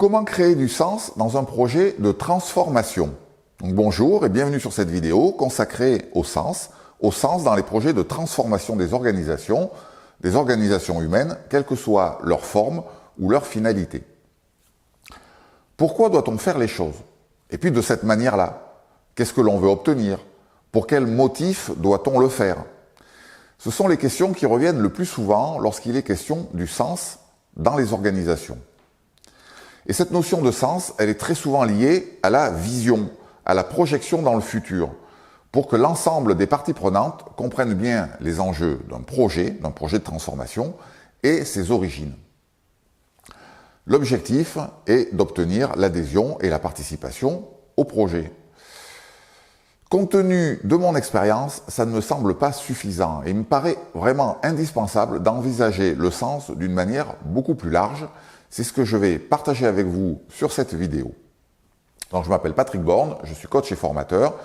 Comment créer du sens dans un projet de transformation? Donc, bonjour et bienvenue sur cette vidéo consacrée au sens dans les projets de transformation des organisations humaines, quelle que soit leur forme ou leur finalité. Pourquoi doit-on faire les choses? Et puis de cette manière-là, qu'est-ce que l'on veut obtenir? Pour quel motif doit-on le faire? Ce sont les questions qui reviennent le plus souvent lorsqu'il est question du sens dans les organisations. Et cette notion de sens, elle est très souvent liée à la vision, à la projection dans le futur, pour que l'ensemble des parties prenantes comprennent bien les enjeux d'un projet de transformation et ses origines. L'objectif est d'obtenir l'adhésion et la participation au projet. Compte tenu de mon expérience, ça ne me semble pas suffisant et il me paraît vraiment indispensable d'envisager le sens d'une manière beaucoup plus large. C'est ce que je vais partager avec vous sur cette vidéo. Donc, je m'appelle Patrick Borne, je suis coach et formateur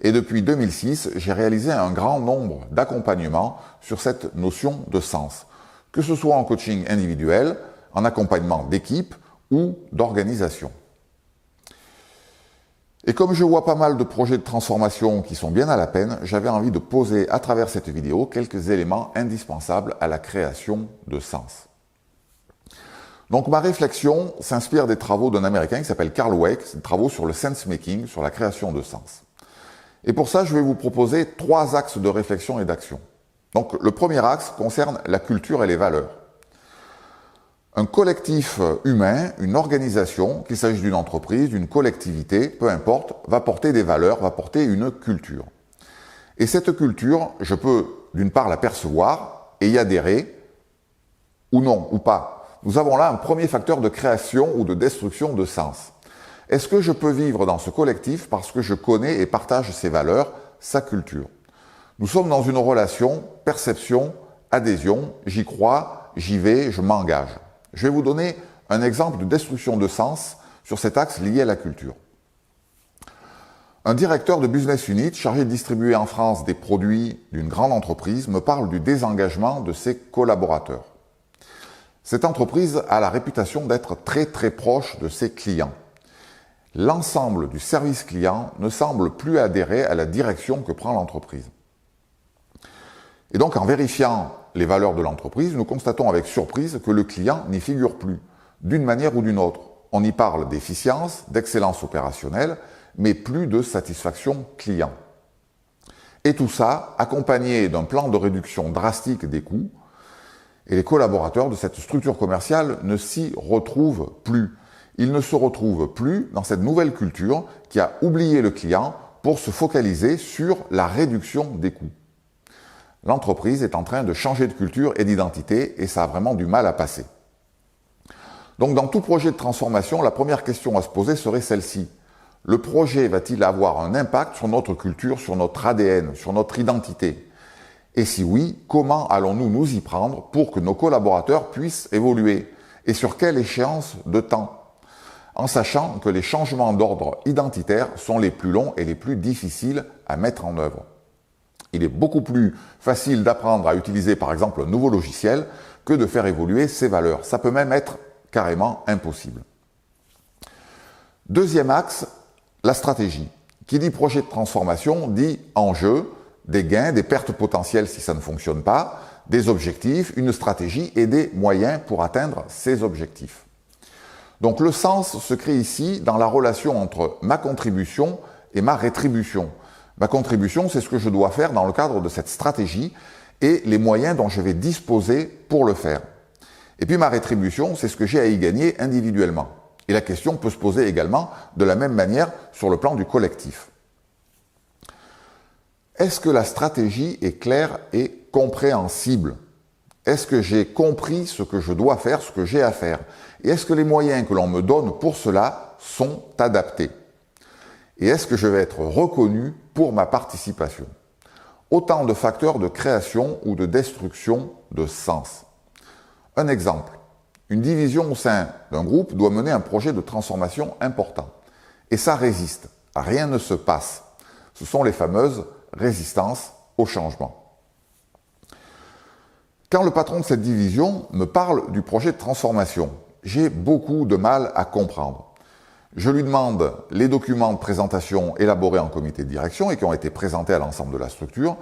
et depuis 2006, j'ai réalisé un grand nombre d'accompagnements sur cette notion de sens, que ce soit en coaching individuel, en accompagnement d'équipe ou d'organisation. Et comme je vois pas mal de projets de transformation qui sont bien à la peine, j'avais envie de poser à travers cette vidéo quelques éléments indispensables à la création de sens. Donc ma réflexion s'inspire des travaux d'un Américain qui s'appelle Carl Weick, des travaux sur le sense making, sur la création de sens. Et pour ça, je vais vous proposer 3 axes de réflexion et d'action. Donc le premier axe concerne la culture et les valeurs. Un collectif humain, une organisation, qu'il s'agisse d'une entreprise, d'une collectivité, peu importe, va porter des valeurs, va porter une culture. Et cette culture, je peux d'une part la percevoir et y adhérer, ou non, ou pas. Nous avons là un premier facteur de création ou de destruction de sens. Est-ce que je peux vivre dans ce collectif parce que je connais et partage ses valeurs, sa culture? Nous sommes dans une relation perception, adhésion, j'y crois, j'y vais, je m'engage. Je vais vous donner un exemple de destruction de sens sur cet axe lié à la culture. Un directeur de business unit chargé de distribuer en France des produits d'une grande entreprise me parle du désengagement de ses collaborateurs. Cette entreprise a la réputation d'être très proche de ses clients. L'ensemble du service client ne semble plus adhérer à la direction que prend l'entreprise. Et donc en vérifiant les valeurs de l'entreprise, nous constatons avec surprise que le client n'y figure plus, d'une manière ou d'une autre. On y parle d'efficience, d'excellence opérationnelle, mais plus de satisfaction client. Et tout ça accompagné d'un plan de réduction drastique des coûts, et les collaborateurs de cette structure commerciale ne s'y retrouvent plus. Ils ne se retrouvent plus dans cette nouvelle culture qui a oublié le client pour se focaliser sur la réduction des coûts. L'entreprise est en train de changer de culture et d'identité et ça a vraiment du mal à passer. Donc dans tout projet de transformation, la première question à se poser serait celle-ci. Le projet va-t-il avoir un impact sur notre culture, sur notre ADN, sur notre identité? Et si oui, comment allons-nous nous y prendre pour que nos collaborateurs puissent évoluer? Et sur quelle échéance de temps? En sachant que les changements d'ordre identitaire sont les plus longs et les plus difficiles à mettre en œuvre. Il est beaucoup plus facile d'apprendre à utiliser par exemple un nouveau logiciel que de faire évoluer ses valeurs. Ça peut même être carrément impossible. Deuxième axe, la stratégie. Qui dit projet de transformation dit enjeu, des gains, des pertes potentielles si ça ne fonctionne pas, des objectifs, une stratégie et des moyens pour atteindre ces objectifs. Donc le sens se crée ici dans la relation entre ma contribution et ma rétribution. Ma contribution, c'est ce que je dois faire dans le cadre de cette stratégie et les moyens dont je vais disposer pour le faire. Et puis ma rétribution, c'est ce que j'ai à y gagner individuellement. Et la question peut se poser également de la même manière sur le plan du collectif. Est-ce que la stratégie est claire et compréhensible? Est-ce que j'ai compris ce que je dois faire, ce que j'ai à faire? Et est-ce que les moyens que l'on me donne pour cela sont adaptés? Et est-ce que je vais être reconnu pour ma participation? Autant de facteurs de création ou de destruction de sens. Un exemple. Une division au sein d'un groupe doit mener un projet de transformation important. Et ça résiste. Rien ne se passe. Ce sont les fameuses résistances au changement. Quand le patron de cette division me parle du projet de transformation, j'ai beaucoup de mal à comprendre. Je lui demande les documents de présentation élaborés en comité de direction et qui ont été présentés à l'ensemble de la structure.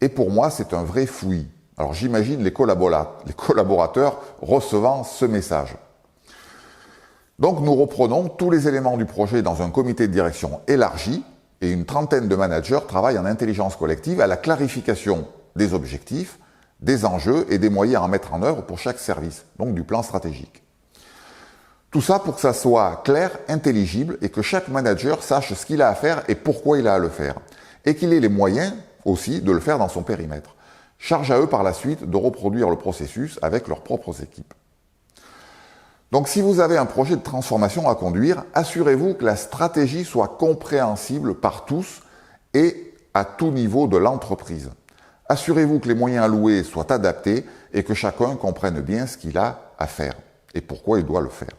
Et pour moi, c'est un vrai fouillis. Alors j'imagine les collaborateurs recevant ce message. Donc nous reprenons tous les éléments du projet dans un comité de direction élargi et une trentaine de managers travaillent en intelligence collective à la clarification des objectifs, des enjeux et des moyens à mettre en œuvre pour chaque service, donc du plan stratégique. Tout ça pour que ça soit clair, intelligible et que chaque manager sache ce qu'il a à faire et pourquoi il a à le faire. Et qu'il ait les moyens aussi de le faire dans son périmètre. Charge à eux par la suite de reproduire le processus avec leurs propres équipes. Donc si vous avez un projet de transformation à conduire, assurez-vous que la stratégie soit compréhensible par tous et à tout niveau de l'entreprise. Assurez-vous que les moyens alloués soient adaptés et que chacun comprenne bien ce qu'il a à faire et pourquoi il doit le faire.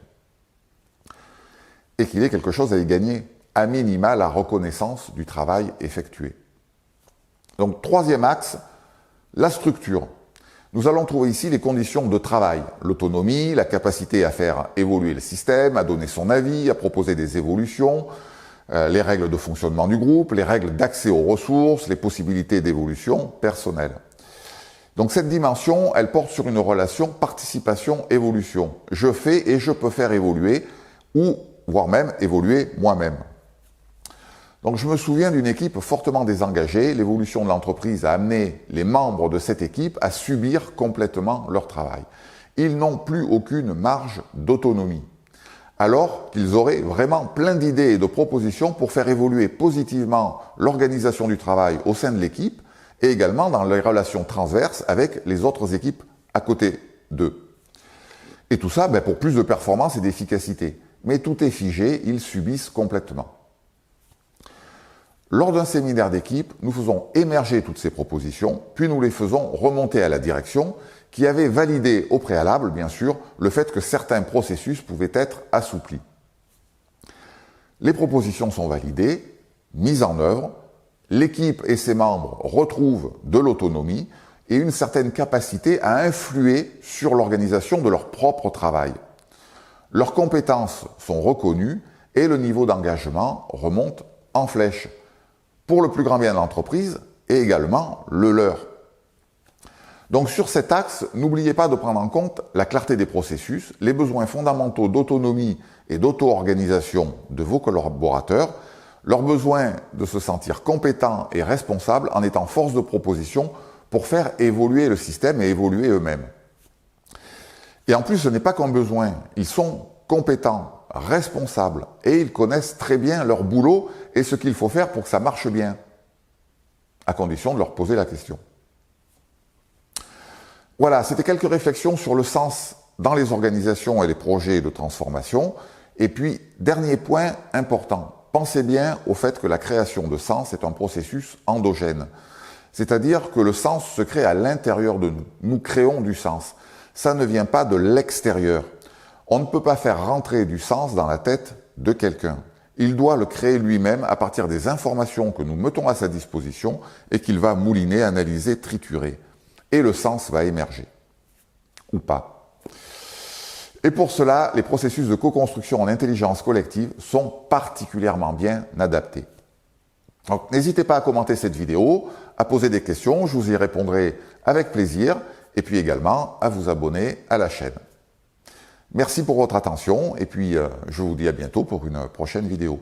Et qu'il y ait quelque chose à y gagner, à minima la reconnaissance du travail effectué. Donc, troisième axe, la structure. Nous allons trouver ici les conditions de travail, l'autonomie, la capacité à faire évoluer le système, à donner son avis, à proposer des évolutions, les règles de fonctionnement du groupe, les règles d'accès aux ressources, les possibilités d'évolution personnelle. Donc cette dimension, elle porte sur une relation participation-évolution. Je fais et je peux faire évoluer, ou voire même évoluer moi-même. Donc je me souviens d'une équipe fortement désengagée. L'évolution de l'entreprise a amené les membres de cette équipe à subir complètement leur travail. Ils n'ont plus aucune marge d'autonomie, alors qu'ils auraient vraiment plein d'idées et de propositions pour faire évoluer positivement l'organisation du travail au sein de l'équipe et également dans les relations transverses avec les autres équipes à côté d'eux. Et tout ça pour plus de performance et d'efficacité. Mais tout est figé, ils subissent complètement. Lors d'un séminaire d'équipe, nous faisons émerger toutes ces propositions, puis nous les faisons remonter à la direction, qui avait validé au préalable, bien sûr, le fait que certains processus pouvaient être assouplis. Les propositions sont validées, mises en œuvre, l'équipe et ses membres retrouvent de l'autonomie et une certaine capacité à influer sur l'organisation de leur propre travail. Leurs compétences sont reconnues et le niveau d'engagement remonte en flèche, pour le plus grand bien de l'entreprise et également le leur. Donc sur cet axe, n'oubliez pas de prendre en compte la clarté des processus, les besoins fondamentaux d'autonomie et d'auto-organisation de vos collaborateurs, leur besoin de se sentir compétents et responsables en étant force de proposition pour faire évoluer le système et évoluer eux-mêmes. Et en plus, ce n'est pas qu'un besoin, ils sont compétents, responsables et ils connaissent très bien leur boulot et ce qu'il faut faire pour que ça marche bien, à condition de leur poser la question. Voilà, c'était quelques réflexions sur le sens dans les organisations et les projets de transformation. Et puis, dernier point important, pensez bien au fait que la création de sens est un processus endogène. C'est-à-dire que le sens se crée à l'intérieur de nous. Nous créons du sens. Ça ne vient pas de l'extérieur. On ne peut pas faire rentrer du sens dans la tête de quelqu'un. Il doit le créer lui-même à partir des informations que nous mettons à sa disposition et qu'il va mouliner, analyser, triturer. Et le sens va émerger. Ou pas. Et pour cela, les processus de co-construction en intelligence collective sont particulièrement bien adaptés. Donc n'hésitez pas à commenter cette vidéo, à poser des questions, je vous y répondrai avec plaisir, et puis également à vous abonner à la chaîne. Merci pour votre attention, et puis je vous dis à bientôt pour une prochaine vidéo.